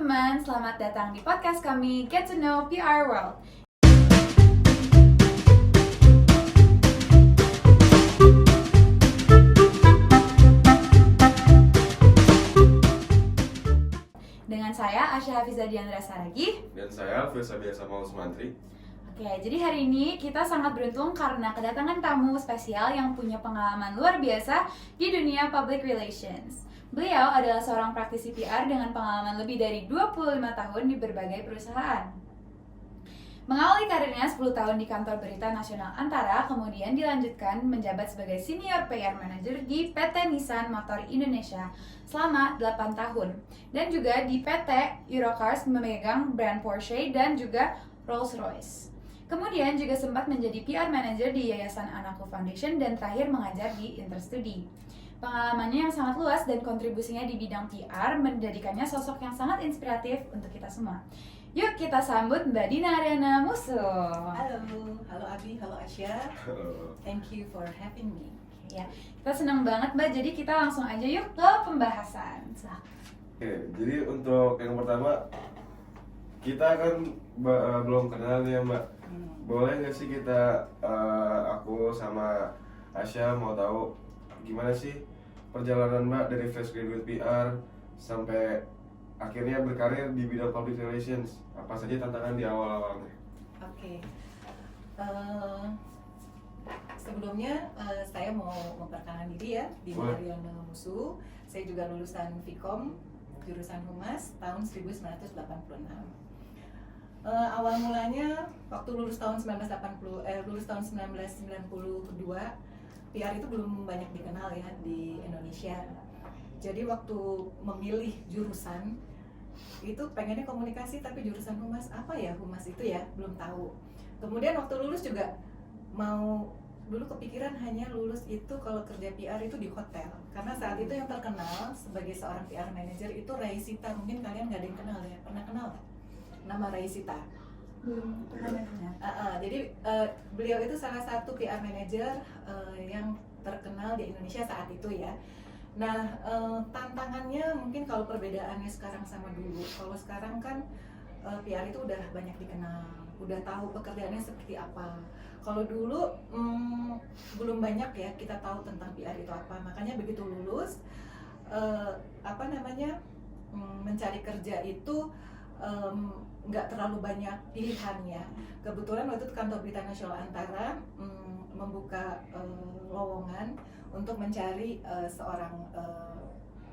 teman-teman, selamat datang di podcast kami Get to Know PR World. Dengan saya Asya Hafiza Diandra Saragi. Dan saya Alvisa Biasa Maul Sumantri. Oke, jadi hari ini kita sangat beruntung karena kedatangan tamu spesial yang punya pengalaman luar biasa di dunia public relations. Beliau adalah seorang praktisi PR dengan pengalaman lebih dari 25 tahun di berbagai perusahaan. Mengawali karirnya 10 tahun di kantor berita nasional Antara, kemudian dilanjutkan menjabat sebagai senior PR manager di PT Nissan Motor Indonesia selama 8 tahun. Dan juga di PT Eurocars memegang brand Porsche dan juga Rolls-Royce. Kemudian juga sempat menjadi PR manager di Yayasan Anakku Foundation dan terakhir mengajar di Interstudi. Pengalamannya yang sangat luas dan kontribusinya di bidang PR menjadikannya sosok yang sangat inspiratif untuk kita semua. Yuk kita sambut Mbak Dina Ariana Musuh. Halo Abi, halo Asya. Halo. Thank you for having me. Ya, kita senang banget Mbak, jadi kita langsung aja yuk ke pembahasan. Oke, jadi untuk yang pertama, kita kan belum kenal nih ya Mbak. Boleh nggak sih kita, aku sama Asya mau tahu gimana sih perjalanan Mbak dari fresh graduate PR sampai akhirnya berkarir di bidang public relations? Apa saja tantangan di awal-awalnya? Oke. Sebelumnya saya mau memperkenalkan diri ya, Dina Ariana Musuh. Saya juga lulusan Vkom, jurusan Humas tahun 1986. Awal mulanya waktu lulus tahun 1992, PR itu belum banyak dikenal ya di Indonesia. Jadi waktu memilih jurusan itu pengennya komunikasi, tapi jurusan humas apa ya, humas itu ya belum tahu. Kemudian waktu lulus juga mau, dulu kepikiran hanya lulus itu kalau kerja PR itu di hotel, karena saat itu yang terkenal sebagai seorang PR manager itu Raisita. Mungkin kalian nggak ada yang kenal ya, pernah kenal nggak nama Raisita? Belum pernah dengar. Jadi beliau itu salah satu PR manager yang terkenal di Indonesia saat itu ya. Nah, tantangannya mungkin kalau perbedaannya sekarang sama dulu. Kalau sekarang kan PR itu udah banyak dikenal, udah tahu pekerjaannya seperti apa. Kalau dulu belum banyak ya kita tahu tentang PR itu apa. Makanya begitu lulus, mencari kerja itu nggak terlalu banyak pilihannya. Kebetulan waktu itu kantor berita nasional Antara membuka lowongan untuk mencari seorang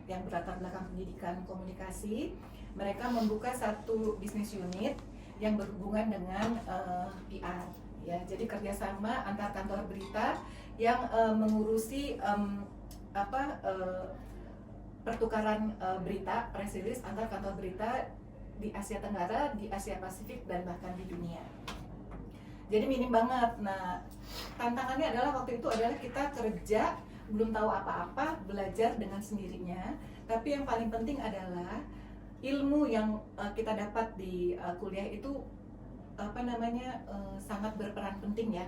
yang berlatar belakang pendidikan komunikasi. Mereka membuka satu bisnis unit yang berhubungan dengan PR. Ya, jadi kerjasama antar kantor berita yang mengurusi pertukaran berita, press release antar kantor berita di Asia Tenggara, di Asia Pasifik, dan bahkan di dunia. Jadi minim banget. Nah, tantangannya adalah waktu itu adalah kita kerja belum tahu apa-apa, belajar dengan sendirinya. Tapi yang paling penting adalah ilmu yang kita dapat di kuliah itu sangat berperan penting ya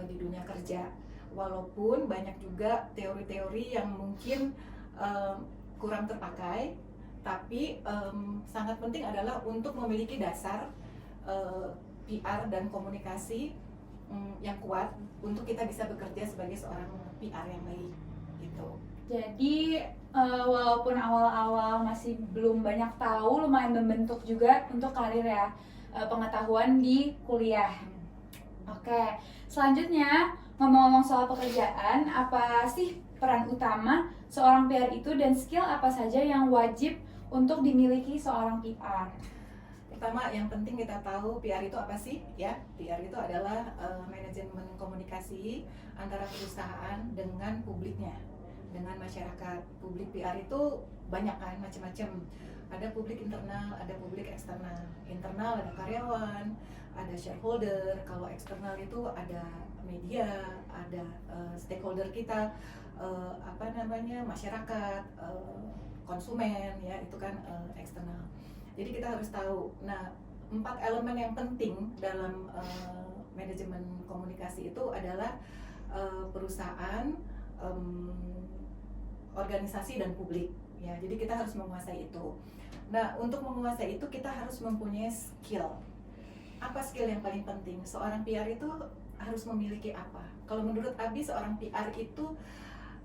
di dunia kerja. Walaupun banyak juga teori-teori yang mungkin kurang terpakai, tapi sangat penting adalah untuk memiliki dasar PR dan komunikasi yang kuat untuk kita bisa bekerja sebagai seorang PR yang baik gitu. Jadi walaupun awal-awal masih belum banyak tahu, lumayan membentuk juga untuk karir ya, pengetahuan di kuliah. Oke, selanjutnya ngomong-ngomong soal pekerjaan, apa sih peran utama seorang PR itu dan skill apa saja yang wajib untuk dimiliki seorang PR? Pertama, yang penting kita tahu PR itu apa sih ya? PR itu adalah manajemen komunikasi antara perusahaan dengan publiknya, dengan masyarakat. Publik PR itu banyak kan, macam-macam. Ada publik internal, ada publik eksternal. Internal ada karyawan, ada shareholder. Kalau eksternal itu ada media, ada stakeholder kita, masyarakat, konsumen ya, itu kan eksternal. Jadi kita harus tahu. Nah, 4 elemen yang penting dalam manajemen komunikasi itu adalah perusahaan, organisasi dan publik. Ya, jadi kita harus menguasai itu. Nah, untuk menguasai itu kita harus mempunyai skill. Apa skill yang paling penting? Seorang PR itu harus memiliki apa? Kalau menurut Abi, seorang PR itu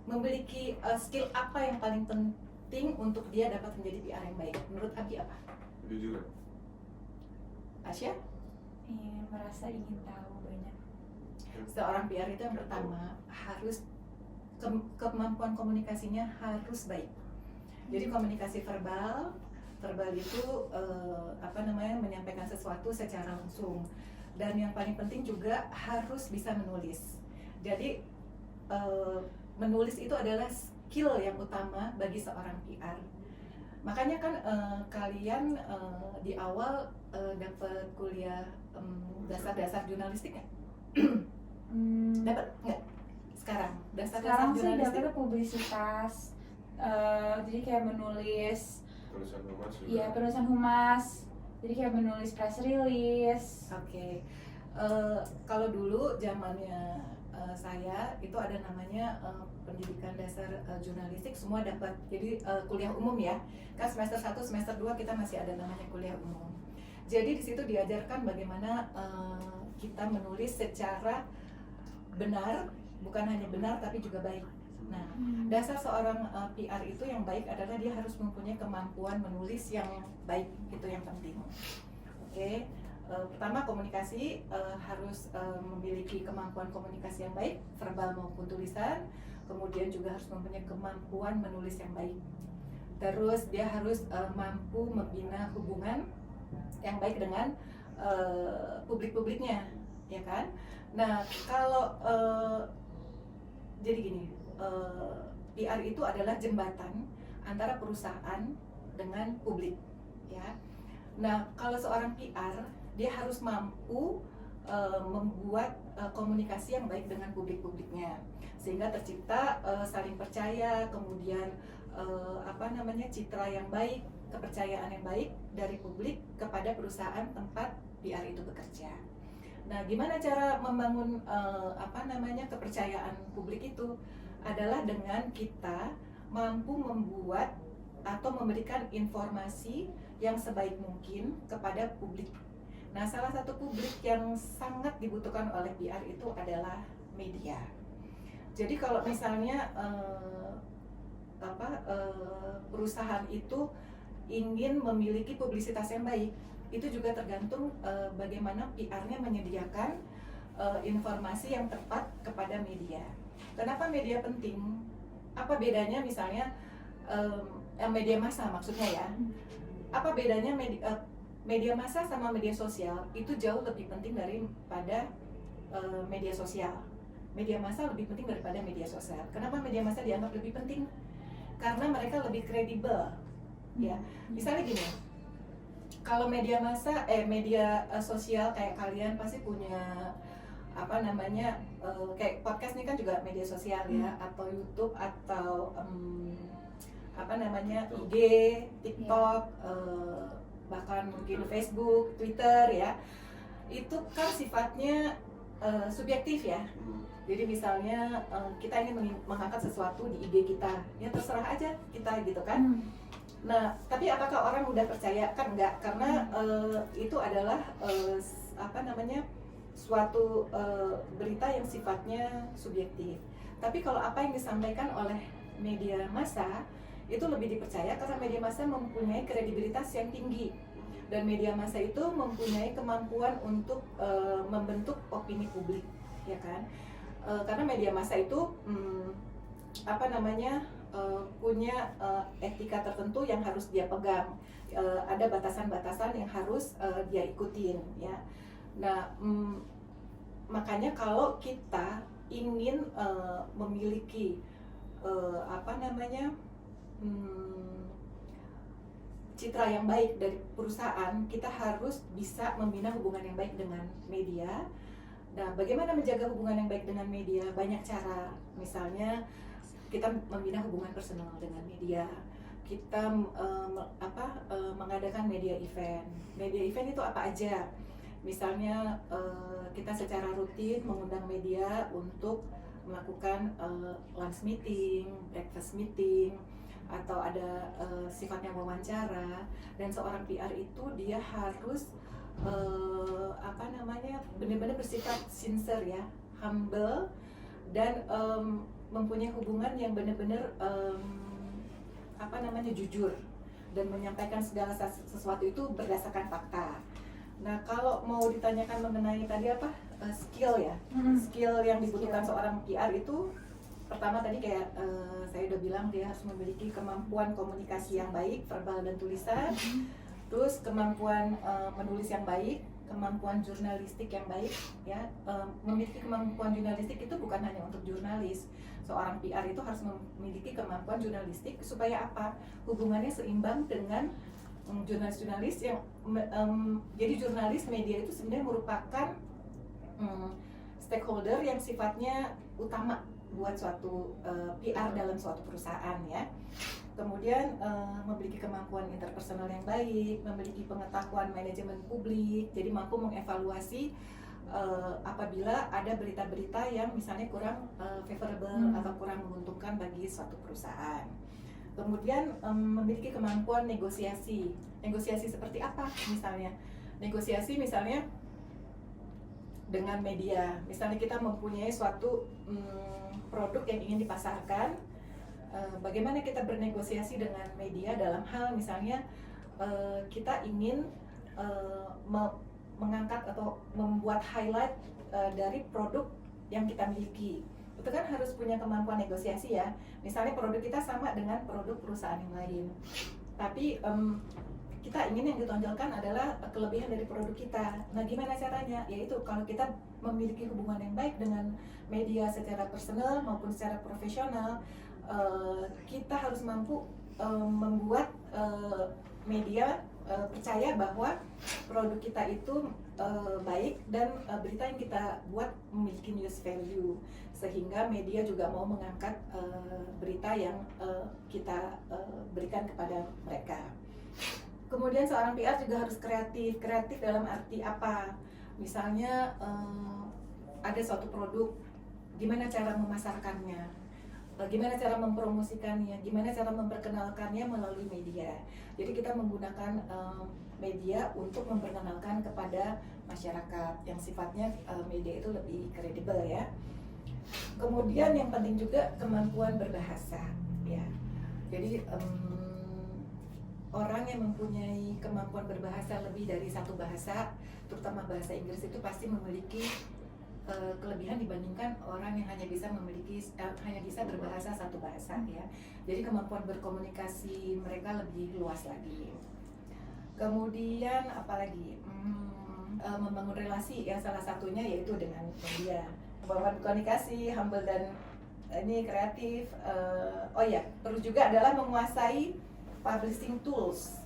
memiliki skill apa yang paling penting untuk dia dapat menjadi PR yang baik? Menurut Abi apa? Jujur. Asya? Iya, merasa ingin tahu banyak. Seorang PR itu yang pertama harus kemampuan komunikasinya harus baik. Jadi komunikasi verbal itu menyampaikan sesuatu secara langsung. Dan yang paling penting juga harus bisa menulis. Jadi menulis itu adalah skill yang utama bagi seorang PR. Makanya kan kalian di awal dapat kuliah dasar-dasar jurnalistik nggak? Dapat nggak? Sekarang Sekarang sih jurnalistik? dapetnya publisitas, jadi kayak menulis, Tulisan humas juga. iya penulisan humas, jadi kayak menulis press release. Oke. Kalau dulu zamannya saya itu ada namanya pendidikan dasar jurnalistik, semua dapat. Jadi kuliah umum ya. Kan semester 1, semester 2 kita masih ada namanya kuliah umum. Jadi di situ diajarkan bagaimana kita menulis secara benar, bukan hanya benar tapi juga baik. Nah, dasar seorang PR itu yang baik adalah dia harus mempunyai kemampuan menulis yang baik, itu yang penting. Oke. Pertama komunikasi, harus memiliki kemampuan komunikasi yang baik, verbal maupun tulisan. Kemudian juga harus mempunyai kemampuan menulis yang baik. Terus dia harus mampu membina hubungan yang baik dengan publik-publiknya, ya kan? Nah, kalau jadi gini, PR itu adalah jembatan antara perusahaan dengan publik, ya. Nah, kalau seorang PR dia harus mampu membuat komunikasi yang baik dengan publik-publiknya, sehingga tercipta saling percaya, kemudian citra yang baik, kepercayaan yang baik dari publik kepada perusahaan tempat PR itu bekerja. Nah, gimana cara membangun kepercayaan publik itu? Adalah dengan kita mampu membuat atau memberikan informasi yang sebaik mungkin kepada publik. Nah, salah satu publik yang sangat dibutuhkan oleh PR itu adalah media. Jadi kalau misalnya perusahaan itu ingin memiliki publisitas yang baik, itu juga tergantung bagaimana PR-nya menyediakan informasi yang tepat kepada media. Kenapa media penting? Apa bedanya misalnya media massa maksudnya ya? Apa bedanya media massa sama media sosial? Itu jauh lebih penting daripada media sosial. Media massa lebih penting daripada media sosial. Kenapa media massa dianggap lebih penting? Karena mereka lebih kredibel. Ya, misalnya gini, kalau media massa, media sosial kayak kalian pasti punya kayak podcast ini kan juga media sosial ya, atau YouTube atau IG, TikTok, bahkan mungkin Facebook, Twitter ya. Itu kan sifatnya subjektif ya. Jadi misalnya kita ingin mengangkat sesuatu di IG kita, ya terserah aja kita gitu kan. Nah, tapi apakah orang mudah percaya? Kan enggak, karena itu adalah suatu berita yang sifatnya subjektif. Tapi kalau apa yang disampaikan oleh media massa itu lebih dipercaya karena media massa mempunyai kredibilitas yang tinggi, dan media massa itu mempunyai kemampuan untuk membentuk opini publik, ya kan? Karena media massa itu punya etika tertentu yang harus dia pegang, ada batasan-batasan yang harus dia ikutin, ya. Nah, makanya kalau kita ingin memiliki citra yang baik dari perusahaan, kita harus bisa membina hubungan yang baik dengan media. Nah, bagaimana menjaga hubungan yang baik dengan media? Banyak cara. Misalnya kita membina hubungan personal dengan media. Kita mengadakan media event. Media event itu apa aja? Misalnya kita secara rutin mengundang media untuk melakukan lunch meeting, breakfast meeting, atau ada sifatnya wawancara. Dan seorang PR itu dia harus benar-benar bersifat sincere ya, humble, dan mempunyai hubungan yang benar-benar jujur dan menyampaikan segala sesuatu itu berdasarkan fakta. Nah, kalau mau ditanyakan mengenai tadi skill ya, skill yang dibutuhkan seorang PR itu pertama tadi kayak saya udah bilang, dia harus memiliki kemampuan komunikasi yang baik, verbal dan tulisan, terus kemampuan menulis yang baik, kemampuan jurnalistik yang baik ya. Memiliki kemampuan jurnalistik itu bukan hanya untuk jurnalis. Seorang PR itu harus memiliki kemampuan jurnalistik supaya apa? Hubungannya seimbang dengan jurnalis-jurnalis yang jadi jurnalis media itu sebenarnya merupakan stakeholder yang sifatnya utama buat suatu PR dalam suatu perusahaan ya. Kemudian memiliki kemampuan interpersonal yang baik, memiliki pengetahuan manajemen publik, jadi mampu mengevaluasi apabila ada berita-berita yang misalnya kurang favorable atau kurang menguntungkan bagi suatu perusahaan. Kemudian memiliki kemampuan negosiasi. Negosiasi seperti apa misalnya? Negosiasi misalnya dengan media. Misalnya kita mempunyai suatu produk yang ingin dipasarkan, bagaimana kita bernegosiasi dengan media dalam hal misalnya kita ingin mengangkat atau membuat highlight dari produk yang kita miliki. Itu kan harus punya kemampuan negosiasi ya. Misalnya produk kita sama dengan produk perusahaan yang lain, tapi kita ingin yang ditonjolkan adalah kelebihan dari produk kita. Nah, gimana caranya? Yaitu kalau kita memiliki hubungan yang baik dengan media secara personal maupun secara profesional, kita harus mampu membuat media percaya bahwa produk kita itu baik dan berita yang kita buat memiliki news value, sehingga media juga mau mengangkat berita yang kita berikan kepada mereka. Kemudian seorang PR juga harus kreatif dalam arti apa? Misalnya ada suatu produk, gimana cara memasarkannya, gimana cara mempromosikannya, gimana cara memperkenalkannya melalui media. Jadi kita menggunakan media untuk memperkenalkan kepada masyarakat yang sifatnya media itu lebih kredibel ya. Kemudian yang penting juga kemampuan berbahasa ya. Jadi orang yang mempunyai kemampuan berbahasa lebih dari satu bahasa, terutama bahasa Inggris, itu pasti memiliki kelebihan dibandingkan orang yang hanya bisa berbahasa satu bahasa ya. Jadi kemampuan berkomunikasi mereka lebih luas lagi. Kemudian apalagi membangun relasi yang salah satunya yaitu dengan media. Kemampuan berkomunikasi, humble dan ini kreatif. Perlu juga adalah menguasai publishing tools.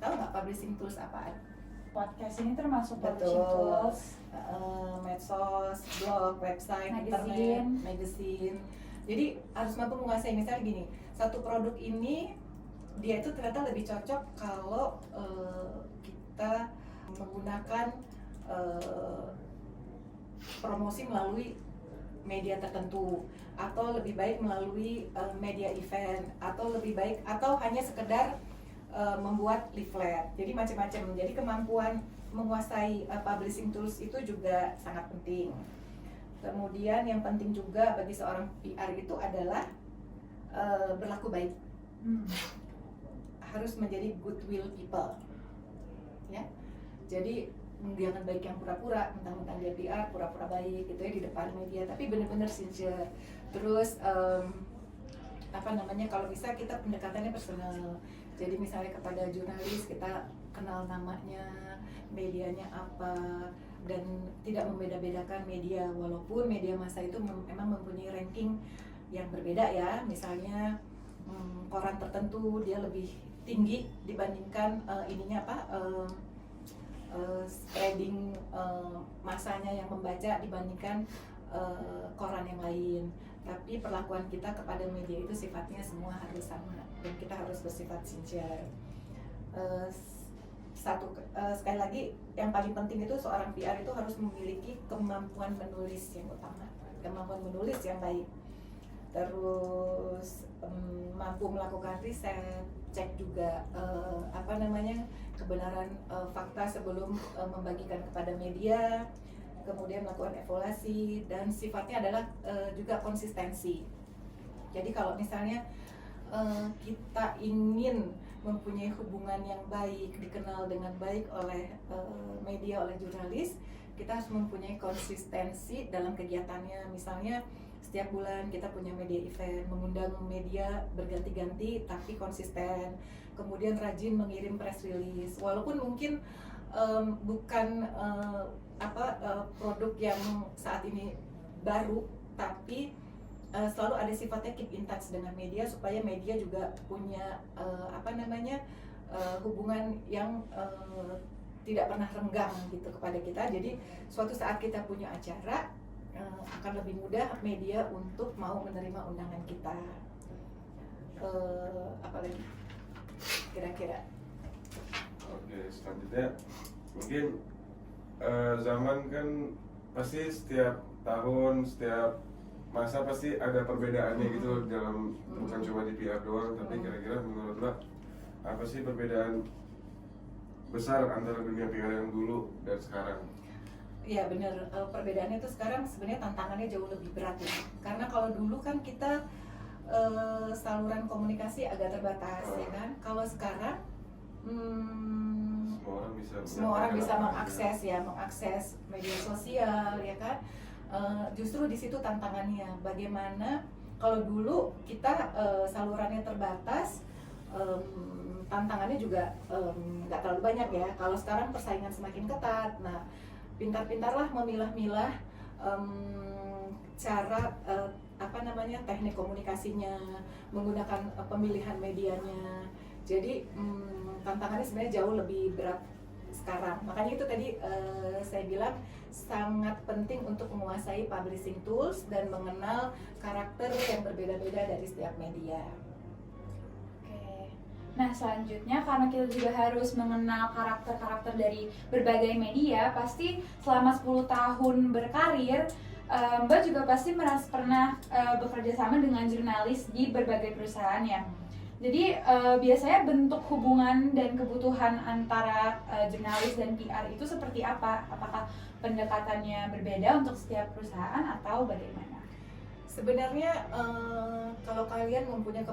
Tahu nggak publishing tools apaan? Podcast ini termasuk publishing tools. Medsos, blog, website, internet, magazine. Jadi harus mampu menguasai. Misalnya gini, satu produk ini dia itu ternyata lebih cocok kalau kita menggunakan promosi melalui media tertentu, atau lebih baik melalui media event, atau lebih baik atau hanya sekedar membuat leaflet. Jadi macam-macam. Jadi kemampuan menguasai publishing tools itu juga sangat penting. Kemudian yang penting juga bagi seorang PR itu adalah berlaku baik. Harus menjadi goodwill people. Ya. Jadi jangan baik yang pura-pura, mentang-mentang dia PR, pura-pura baik gitu ya di depan media, tapi benar-benar sincere. Terus kalau bisa kita pendekatannya personal. Jadi misalnya kepada jurnalis kita kenal namanya, medianya apa, dan tidak membeda-bedakan media, walaupun media massa itu memang mempunyai ranking yang berbeda ya. Misalnya koran tertentu dia lebih tinggi dibandingkan spreading masanya yang membaca dibandingkan koran yang lain. Tapi perlakuan kita kepada media itu sifatnya semua harus sama dan kita harus bersifat sincere. Sekali lagi yang paling penting itu seorang PR itu harus memiliki kemampuan menulis yang utama, kemampuan menulis yang baik. terus mampu melakukan riset, cek juga kebenaran fakta sebelum membagikan kepada media, kemudian melakukan evaluasi, dan sifatnya adalah juga konsistensi. Jadi kalau misalnya kita ingin mempunyai hubungan yang baik, dikenal dengan baik oleh media, oleh jurnalis, kita harus mempunyai konsistensi dalam kegiatannya. Misalnya setiap bulan kita punya media event, mengundang media berganti-ganti tapi konsisten, kemudian rajin mengirim press release, walaupun mungkin bukan produk yang saat ini baru, tapi selalu ada sifatnya keep in touch dengan media supaya media juga punya hubungan yang tidak pernah renggang gitu kepada kita. Jadi suatu saat kita punya acara, akan lebih mudah media untuk mau menerima undangan kita. Apalagi kira-kira? Oke, selanjutnya mungkin zaman kan pasti setiap tahun, setiap masa pasti ada perbedaannya gitu dalam, bukan cuma di PR doang, tapi kira-kira menurut Mbak apa sih perbedaan besar antara dunia PR yang dulu dan sekarang? Iya benar, perbedaannya itu sekarang sebenarnya tantangannya jauh lebih berat ya. Karena kalau dulu kan kita saluran komunikasi agak terbatas ya kan. Kalau sekarang semua orang bisa mengakses media sosial ya kan. Justru di situ tantangannya. Bagaimana kalau dulu kita salurannya terbatas, tantangannya juga nggak terlalu banyak ya. Kalau sekarang persaingan semakin ketat. Nah, pintar-pintarlah memilah-milah cara teknik komunikasinya, menggunakan pemilihan medianya. Jadi tantangannya sebenarnya jauh lebih berat sekarang. Makanya itu tadi saya bilang sangat penting untuk menguasai publishing tools dan mengenal karakter yang berbeda-beda dari setiap media. Nah selanjutnya, karena kita juga harus mengenal karakter-karakter dari berbagai media, pasti selama 10 tahun berkarir, Mbak juga pasti pernah bekerja sama dengan jurnalis di berbagai perusahaan ya. Jadi biasanya bentuk hubungan dan kebutuhan antara jurnalis dan PR itu seperti apa? Apakah pendekatannya berbeda untuk setiap perusahaan atau bagaimana? Sebenarnya kalau kalian mempunyai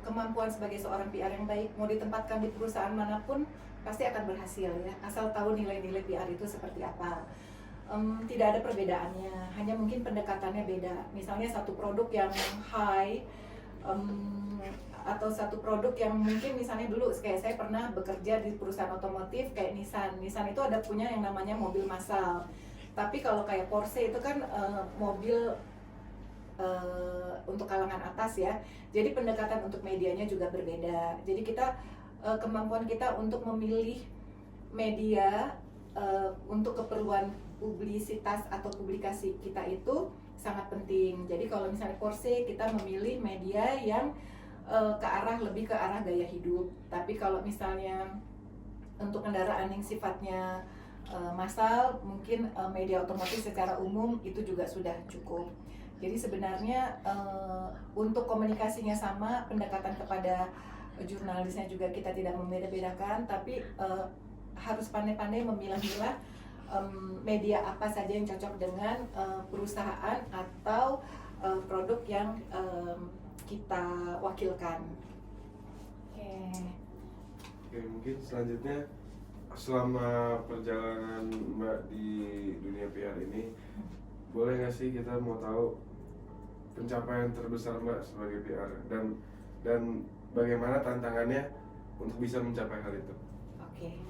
kemampuan sebagai seorang PR yang baik, mau ditempatkan di perusahaan manapun pasti akan berhasil ya, asal tahu nilai-nilai PR itu seperti apa. Tidak ada perbedaannya, hanya mungkin pendekatannya beda. Misalnya satu produk yang high atau satu produk yang mungkin misalnya dulu kayak saya pernah bekerja di perusahaan otomotif kayak Nissan itu ada punya yang namanya mobil massal. Tapi kalau kayak Porsche itu kan mobil untuk kalangan atas ya. Jadi pendekatan untuk medianya juga berbeda. Jadi kita kemampuan kita untuk memilih media untuk keperluan publisitas atau publikasi kita itu sangat penting. Jadi kalau misalnya Porsche, kita memilih media yang lebih ke arah gaya hidup. Tapi kalau misalnya untuk kendaraan yang sifatnya massal, mungkin media otomotif secara umum itu juga sudah cukup. Jadi sebenarnya untuk komunikasinya sama, pendekatan kepada jurnalisnya juga kita tidak membeda-bedakan, tapi harus pandai-pandai memilah-milah media apa saja yang cocok dengan perusahaan atau produk yang kita wakilkan. Oke, mungkin selanjutnya selama perjalanan Mbak di dunia PR ini, boleh nggak sih kita mau tahu pencapaian terbesar Mbak sebagai PR dan bagaimana tantangannya untuk bisa mencapai hal itu? Oke.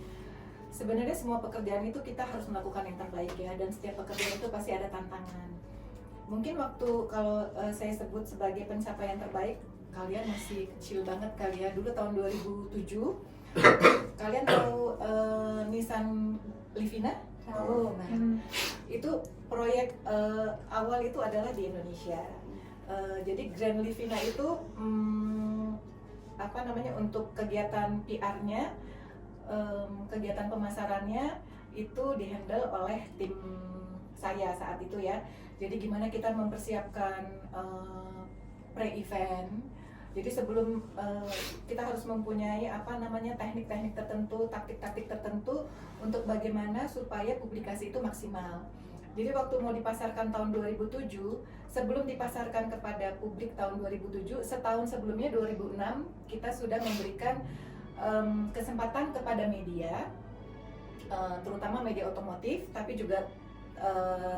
Sebenarnya semua pekerjaan itu kita harus melakukan yang terbaik ya, dan setiap pekerjaan itu pasti ada tantangan. Mungkin waktu kalau saya sebut sebagai pencapaian terbaik, kalian masih kecil banget kali ya. Dulu tahun 2007, kalian tahu Nissan Livina? Tahu. Nah, itu proyek awal itu adalah di Indonesia. Jadi Grand Livina itu untuk kegiatan PR-nya, kegiatan pemasarannya itu dihandle oleh tim saya saat itu ya. Jadi gimana kita mempersiapkan pre-event. Jadi sebelum kita harus mempunyai teknik-teknik tertentu, taktik-taktik tertentu untuk bagaimana supaya publikasi itu maksimal. Jadi waktu mau dipasarkan tahun 2007, sebelum dipasarkan kepada publik tahun 2007, setahun sebelumnya 2006 kita sudah memberikan kesempatan kepada media, terutama media otomotif, tapi juga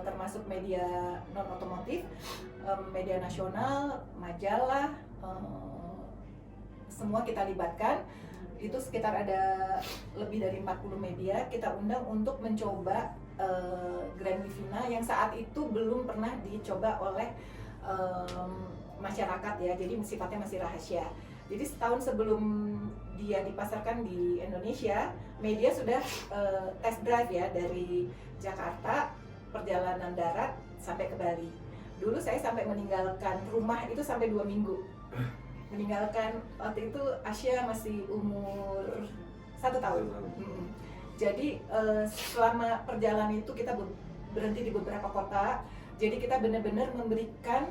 termasuk media non otomotif, media nasional, majalah, semua kita libatkan. Itu sekitar ada lebih dari 40 media kita undang untuk mencoba Grand Livina yang saat itu belum pernah dicoba oleh masyarakat ya, jadi sifatnya masih rahasia. Jadi setahun sebelum dia dipasarkan di Indonesia, media sudah test drive ya, dari Jakarta, perjalanan darat sampai ke Bali. Dulu saya sampai meninggalkan rumah itu sampai 2 minggu. Meninggalkan, waktu itu Asya masih umur 1 tahun. Jadi selama perjalanan itu kita berhenti di beberapa kota. Jadi kita benar-benar memberikan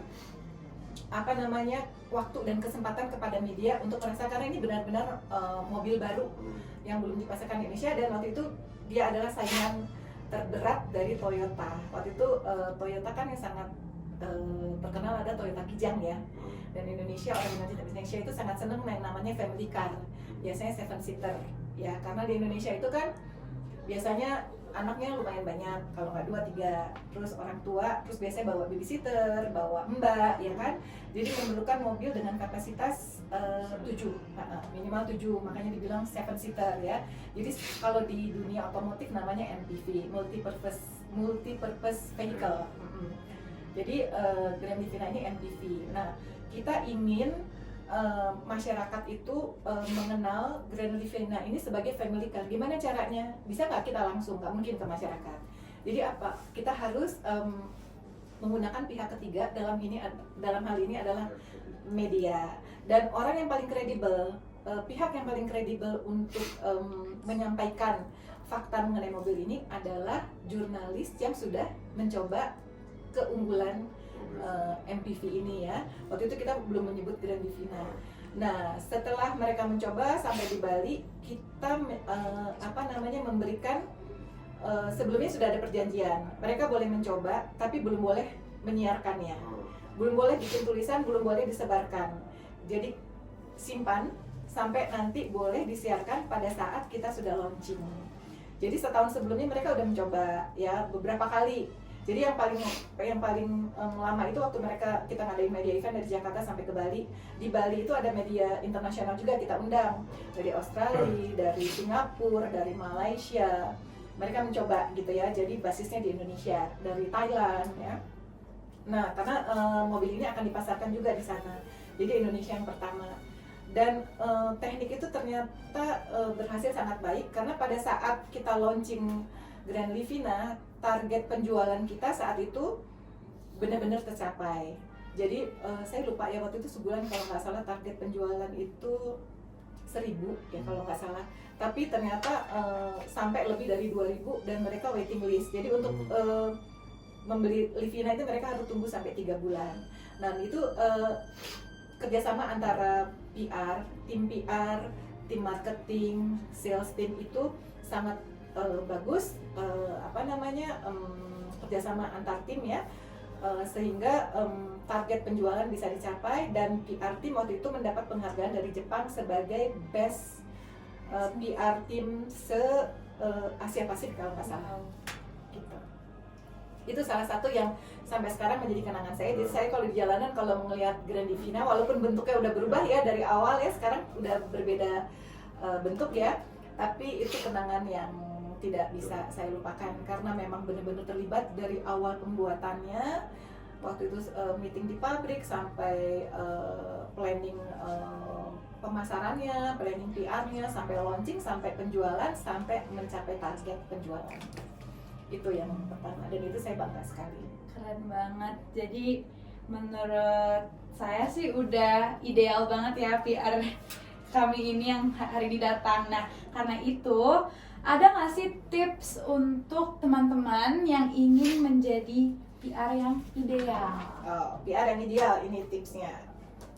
waktu dan kesempatan kepada media untuk merasakan, karena ini benar-benar mobil baru yang belum dipasarkan di Indonesia, dan waktu itu dia adalah saingan terberat dari Toyota. Waktu itu Toyota kan yang sangat terkenal ada Toyota Kijang ya. Dan Indonesia, orang Indonesia itu sangat senang yang namanya family car, biasanya 7-seater ya, karena di Indonesia itu kan biasanya anaknya lumayan banyak, kalau nggak 2-3, terus orang tua, terus biasanya bawa babysitter, bawa mbak ya kan. Jadi memerlukan mobil dengan kapasitas 7, minimal 7, makanya dibilang 7-seater ya. Jadi kalau di dunia otomotif namanya MPV, multi-purpose vehicle. Jadi Grand Livina ini MPV. Nah, kita ingin masyarakat itu mengenal Grand Livina ini sebagai family car. Gimana caranya? Bisa nggak kita langsung? Nggak mungkin ke masyarakat. Jadi apa? Kita harus menggunakan pihak ketiga. Dalam hal ini adalah media. Dan orang yang paling kredibel, pihak yang paling kredibel untuk menyampaikan fakta mengenai mobil ini adalah jurnalis yang sudah mencoba keunggulan MPV ini ya. Waktu itu kita belum menyebut Grand Livina. Nah, setelah mereka mencoba sampai di Bali, kita memberikan sebelumnya sudah ada perjanjian. Mereka boleh mencoba, tapi belum boleh menyiarkannya. Belum boleh bikin tulisan, belum boleh disebarkan. Jadi simpan sampai nanti boleh disiarkan pada saat kita sudah launching. Jadi setahun sebelumnya mereka udah mencoba ya beberapa kali. Jadi yang paling lama itu waktu kita ngadain media event dari Jakarta sampai ke Bali. Di Bali itu ada media internasional juga kita undang, dari Australia, dari Singapura, dari Malaysia. Mereka mencoba gitu ya. Jadi basisnya di Indonesia, dari Thailand ya. Nah, karena mobil ini akan dipasarkan juga di sana. Jadi Indonesia yang pertama. Dan teknik itu ternyata berhasil sangat baik, karena pada saat kita launching Grand Livina, target penjualan kita saat itu benar-benar tercapai. Jadi saya lupa ya, waktu itu sebulan kalau nggak salah target penjualan itu 1.000 ya kalau nggak salah. Tapi ternyata sampai lebih dari 2.000 dan mereka waiting list. Jadi untuk membeli Livina itu mereka harus tunggu sampai 3 bulan. Nah itu kerjasama antara PR, tim marketing, sales team itu sangat bagus, kerjasama antar tim ya, sehingga target penjualan bisa dicapai, dan PR team waktu itu mendapat penghargaan dari Jepang sebagai best PR team Asia Pasifik kalau nggak salah. Gitu. Itu salah satu yang sampai sekarang menjadi kenangan saya. Jadi saya kalau di jalanan kalau melihat Grand Livina, walaupun bentuknya udah berubah ya dari awal ya, sekarang udah berbeda bentuk ya, tapi itu kenangan yang tidak bisa saya lupakan, karena memang benar-benar terlibat dari awal pembuatannya. Waktu itu meeting di pabrik sampai planning pemasarannya, planning PR-nya, sampai launching, sampai penjualan, sampai mencapai target penjualan. Itu yang pertama, dan itu saya bangga sekali. Keren banget. Jadi menurut saya sih udah ideal banget ya PR kami ini yang hari ini datang. Nah, karena itu Ada nggak sih tips untuk teman-teman yang ingin menjadi PR yang ideal? PR yang ideal ini tipsnya.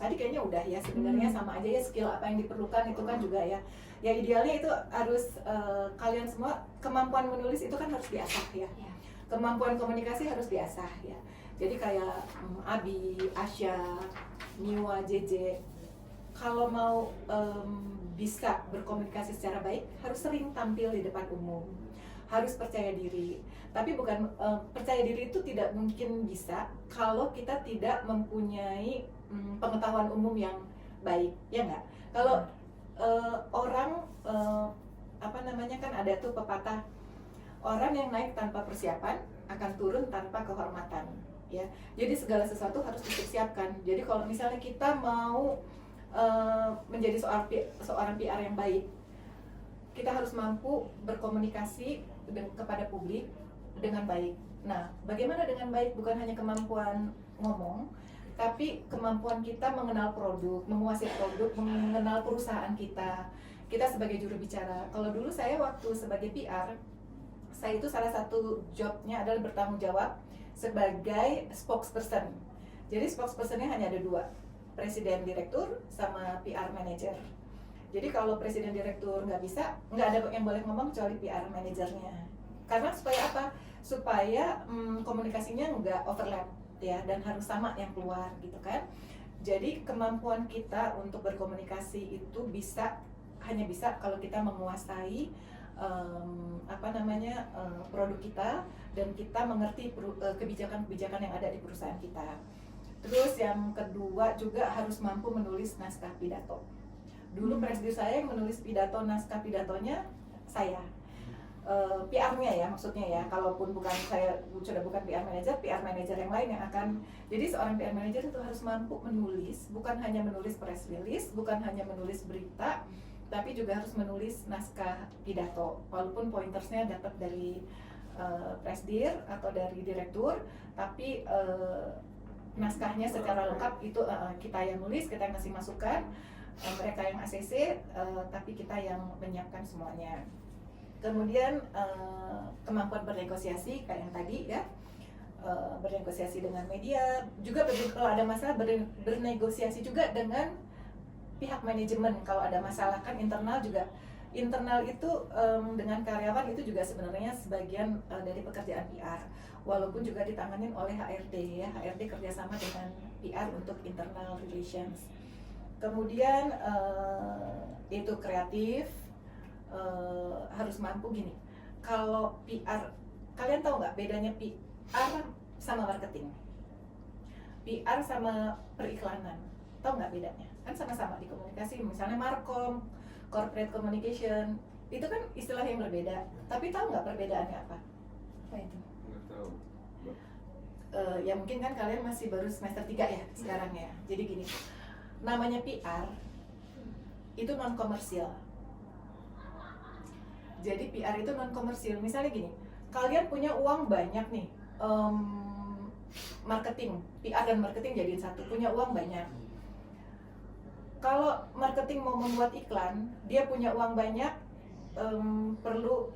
Tadi kayaknya udah ya, sebenarnya sama aja ya, skill apa yang diperlukan itu kan juga ya. Ya idealnya itu harus kalian semua kemampuan menulis itu kan harus diasah ya. Kemampuan komunikasi harus diasah ya. Jadi kayak Abi, Asya, Niwa, JJ, kalau mau bisa berkomunikasi secara baik harus sering tampil di depan umum, harus percaya diri. Tapi bukan percaya diri itu tidak mungkin bisa kalau kita tidak mempunyai pengetahuan umum yang baik, ya nggak? Kalau orang apa namanya kan ada tuh pepatah, orang yang naik tanpa persiapan akan turun tanpa kehormatan, ya. Jadi segala sesuatu harus dipersiapkan. Jadi kalau misalnya kita mau menjadi seorang PR yang baik, kita harus mampu berkomunikasi kepada publik dengan baik. Nah, bagaimana dengan baik? Bukan hanya kemampuan ngomong, tapi kemampuan kita mengenal produk, menguasai produk, mengenal perusahaan kita. Kita sebagai juru bicara. Kalau dulu saya waktu sebagai PR, saya itu salah satu jobnya adalah bertanggung jawab sebagai spokesperson. Jadi spokespersonnya hanya ada dua, presiden direktur sama PR manager. Jadi kalau presiden direktur nggak bisa, nggak ada yang boleh ngomong kecuali PR manajernya. Karena supaya apa? Supaya komunikasinya nggak overlap ya, dan harus sama yang keluar gitu kan. Jadi kemampuan kita untuk berkomunikasi itu hanya bisa kalau kita menguasai produk kita dan kita mengerti kebijakan-kebijakan yang ada di perusahaan kita. Terus yang kedua juga harus mampu menulis naskah pidato. Dulu presdir saya yang menulis pidato, naskah pidatonya saya. PR-nya ya maksudnya ya, kalaupun saya sudah bukan PR manager yang lain yang akan. Jadi seorang PR manager itu harus mampu menulis, bukan hanya menulis press release, bukan hanya menulis berita, tapi juga harus menulis naskah pidato. Walaupun pointersnya dapat dari presdir atau dari direktur, tapi naskahnya secara lengkap itu kita yang nulis, kita yang kasih masukan, mereka yang ACC, tapi kita yang menyiapkan semuanya. Kemudian kemampuan bernegosiasi kayak yang tadi ya, bernegosiasi dengan media, juga kalau ada masalah bernegosiasi juga dengan pihak manajemen. Kalau ada masalah kan internal juga, internal itu dengan karyawan itu juga sebenarnya sebagian dari pekerjaan PR, walaupun juga ditanganin oleh HRD ya. HRD kerjasama dengan PR untuk internal relations. Kemudian itu kreatif, harus mampu gini. Kalau PR, kalian tahu nggak bedanya PR sama marketing? PR sama periklanan, tahu nggak bedanya? Kan sama-sama di komunikasi, misalnya markom, corporate communication, itu kan istilah yang berbeda. Tapi tahu nggak perbedaannya apa? Apa itu? Nggak tahu. Ya mungkin kan kalian masih baru semester 3 ya sekarang ya. Jadi gini, namanya PR itu non komersial. Jadi PR itu non komersial. Misalnya gini, kalian punya uang banyak nih, marketing, PR dan marketing jadiin satu, punya uang banyak. Kalau marketing mau membuat iklan, dia punya uang banyak, perlu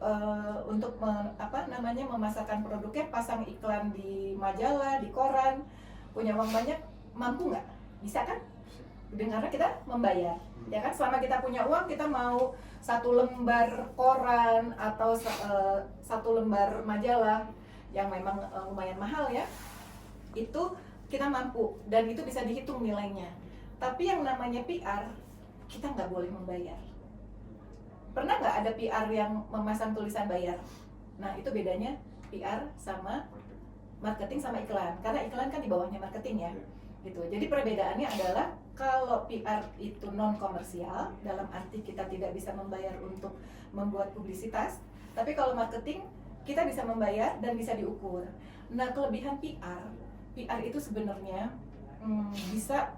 untuk memasarkan produknya, pasang iklan di majalah, di koran, punya uang banyak, mampu nggak? Bisa kan? Karena kita membayar, ya kan? Selama kita punya uang, kita mau satu lembar koran atau satu lembar majalah yang memang lumayan mahal ya, itu kita mampu dan itu bisa dihitung nilainya. Tapi yang namanya PR, kita nggak boleh membayar. Pernah nggak ada PR yang memasang tulisan bayar? Nah itu bedanya PR sama marketing sama iklan, karena iklan kan di bawahnya marketing ya. Gitu. Jadi perbedaannya adalah kalau PR itu non komersial, dalam arti kita tidak bisa membayar untuk membuat publisitas, tapi kalau marketing kita bisa membayar dan bisa diukur. Nah kelebihan PR itu sebenarnya bisa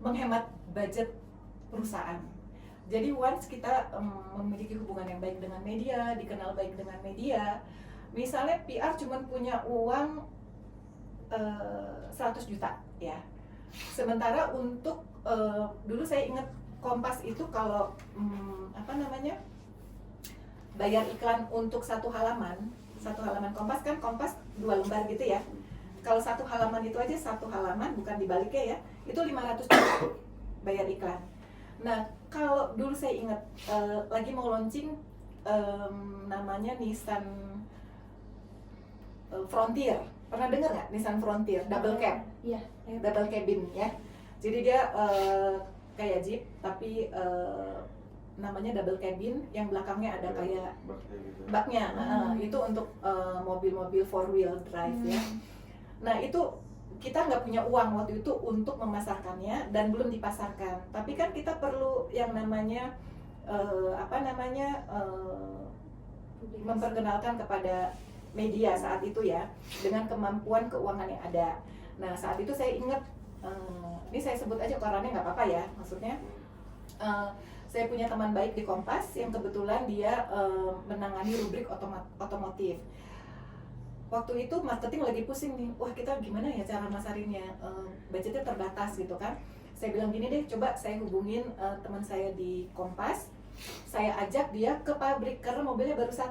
menghemat budget perusahaan. Jadi once kita memiliki hubungan yang baik dengan media, dikenal baik dengan media, misalnya PR cuma punya uang 100 juta ya. Sementara untuk dulu saya ingat Kompas itu kalau bayar iklan untuk satu halaman Kompas kan, Kompas 2 lembar gitu ya. Kalau satu halaman itu aja, satu halaman bukan dibaliknya ya, itu 500 juta bayar iklan. Nah, kalau dulu saya ingat lagi mau launching namanya Nissan Frontier. Pernah dengar nggak Nissan Frontier double cab? Iya. Double cabin ya. Jadi dia kayak Jeep tapi namanya double cabin, yang belakangnya ada kayak baknya gitu. baknya. Itu untuk mobil-mobil 4-wheel drive ya. Nah, itu kita nggak punya uang waktu itu untuk memasarkannya dan belum dipasarkan. Tapi kan kita perlu yang namanya memperkenalkan kepada media saat itu ya, dengan kemampuan keuangan yang ada. Nah, saat itu saya ingat, ini saya sebut aja korannya nggak apa-apa ya, maksudnya saya punya teman baik di Kompas yang kebetulan dia menangani rubrik otomotif. Waktu itu marketing lagi pusing nih, wah kita gimana ya cara masarinnya, budgetnya terbatas gitu kan. Saya bilang gini deh, coba saya hubungin teman saya di Kompas, saya ajak dia ke pabrik karena mobilnya baru 1.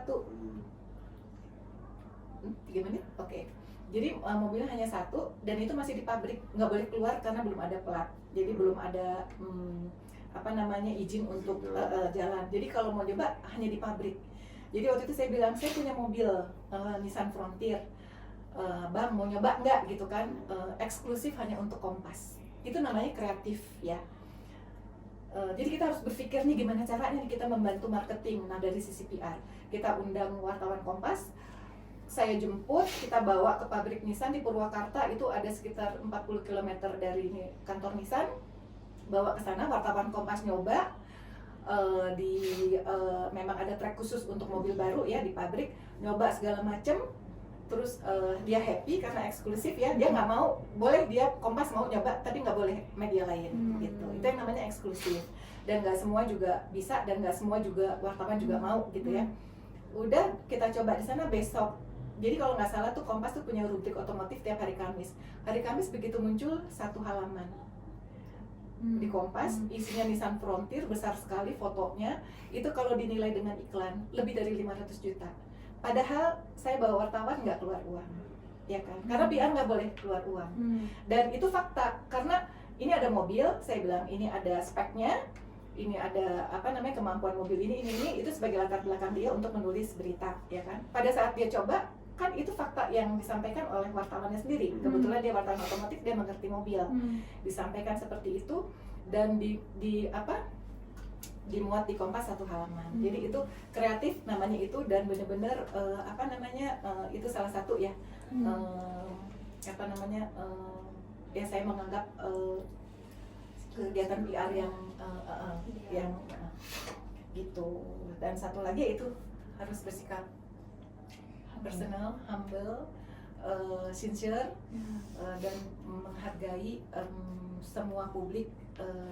3 menit? Oke. Jadi mobilnya hanya 1 dan itu masih di pabrik, nggak boleh keluar karena belum ada plat. Jadi belum ada izin untuk jalan. Jadi kalau mau coba hanya di pabrik. Jadi waktu itu saya bilang, saya punya mobil Nissan Frontier, Bang mau nyoba nggak gitu kan, eksklusif hanya untuk Kompas. Itu namanya kreatif ya. Jadi kita harus berpikir nih gimana caranya kita membantu marketing. Nah, dari sisi PR kita undang wartawan Kompas, saya jemput, kita bawa ke pabrik Nissan di Purwakarta, itu ada sekitar 40 km dari kantor Nissan. Bawa ke sana, wartawan Kompas nyoba, memang ada track khusus untuk mobil baru ya di pabrik, nyoba segala macem. Terus dia happy karena eksklusif ya, dia nggak mau, boleh dia Kompas mau nyoba tapi nggak boleh media lain gitu. Itu yang namanya eksklusif, dan nggak semua juga bisa, dan nggak semua juga wartawan juga mau gitu ya. Udah kita coba di sana besok. Jadi kalau nggak salah tuh Kompas tuh punya rubrik otomotif tiap hari Kamis. Hari Kamis begitu muncul 1 halaman di Kompas, isinya Nissan Frontier, besar sekali fotonya. Itu kalau dinilai dengan iklan lebih dari 500 juta. Padahal saya bawa wartawan nggak keluar uang, ya kan? Karena PR nggak boleh keluar uang. Dan itu fakta, karena ini ada mobil, saya bilang ini ada speknya, ini ada kemampuan mobil ini, itu sebagai latar belakang dia untuk menulis berita, ya kan? Pada saat dia coba, kan itu fakta yang disampaikan oleh wartawannya sendiri. Kebetulan dia wartawan otomotif, dia mengerti mobil. Disampaikan seperti itu dan dimuat di Kompas 1 halaman. Jadi itu kreatif namanya itu, dan benar-benar itu salah satu ya ya saya menganggap kegiatan PR yang gitu. Dan satu lagi itu harus bersikap personal, humble, sincere, dan menghargai semua publik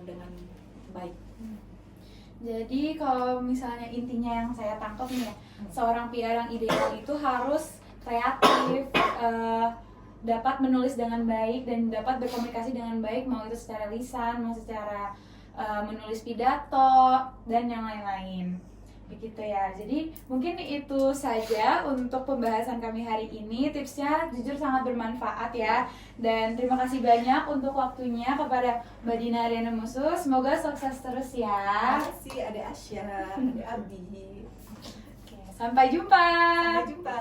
dengan baik. Jadi kalau misalnya intinya yang saya tangkap nih ya, seorang PR yang ideal itu harus kreatif, dapat menulis dengan baik dan dapat berkomunikasi dengan baik, mau itu secara lisan, mau secara menulis pidato dan yang lain-lain. Begitu ya. Jadi mungkin itu saja untuk pembahasan kami hari ini. Tipsnya jujur sangat bermanfaat ya. Dan terima kasih banyak untuk waktunya kepada Mbak Dina Ariana Musuh. Semoga sukses terus ya. Terima kasih Ade Asya, Ade Abi. Oke, sampai jumpa. Sampai jumpa.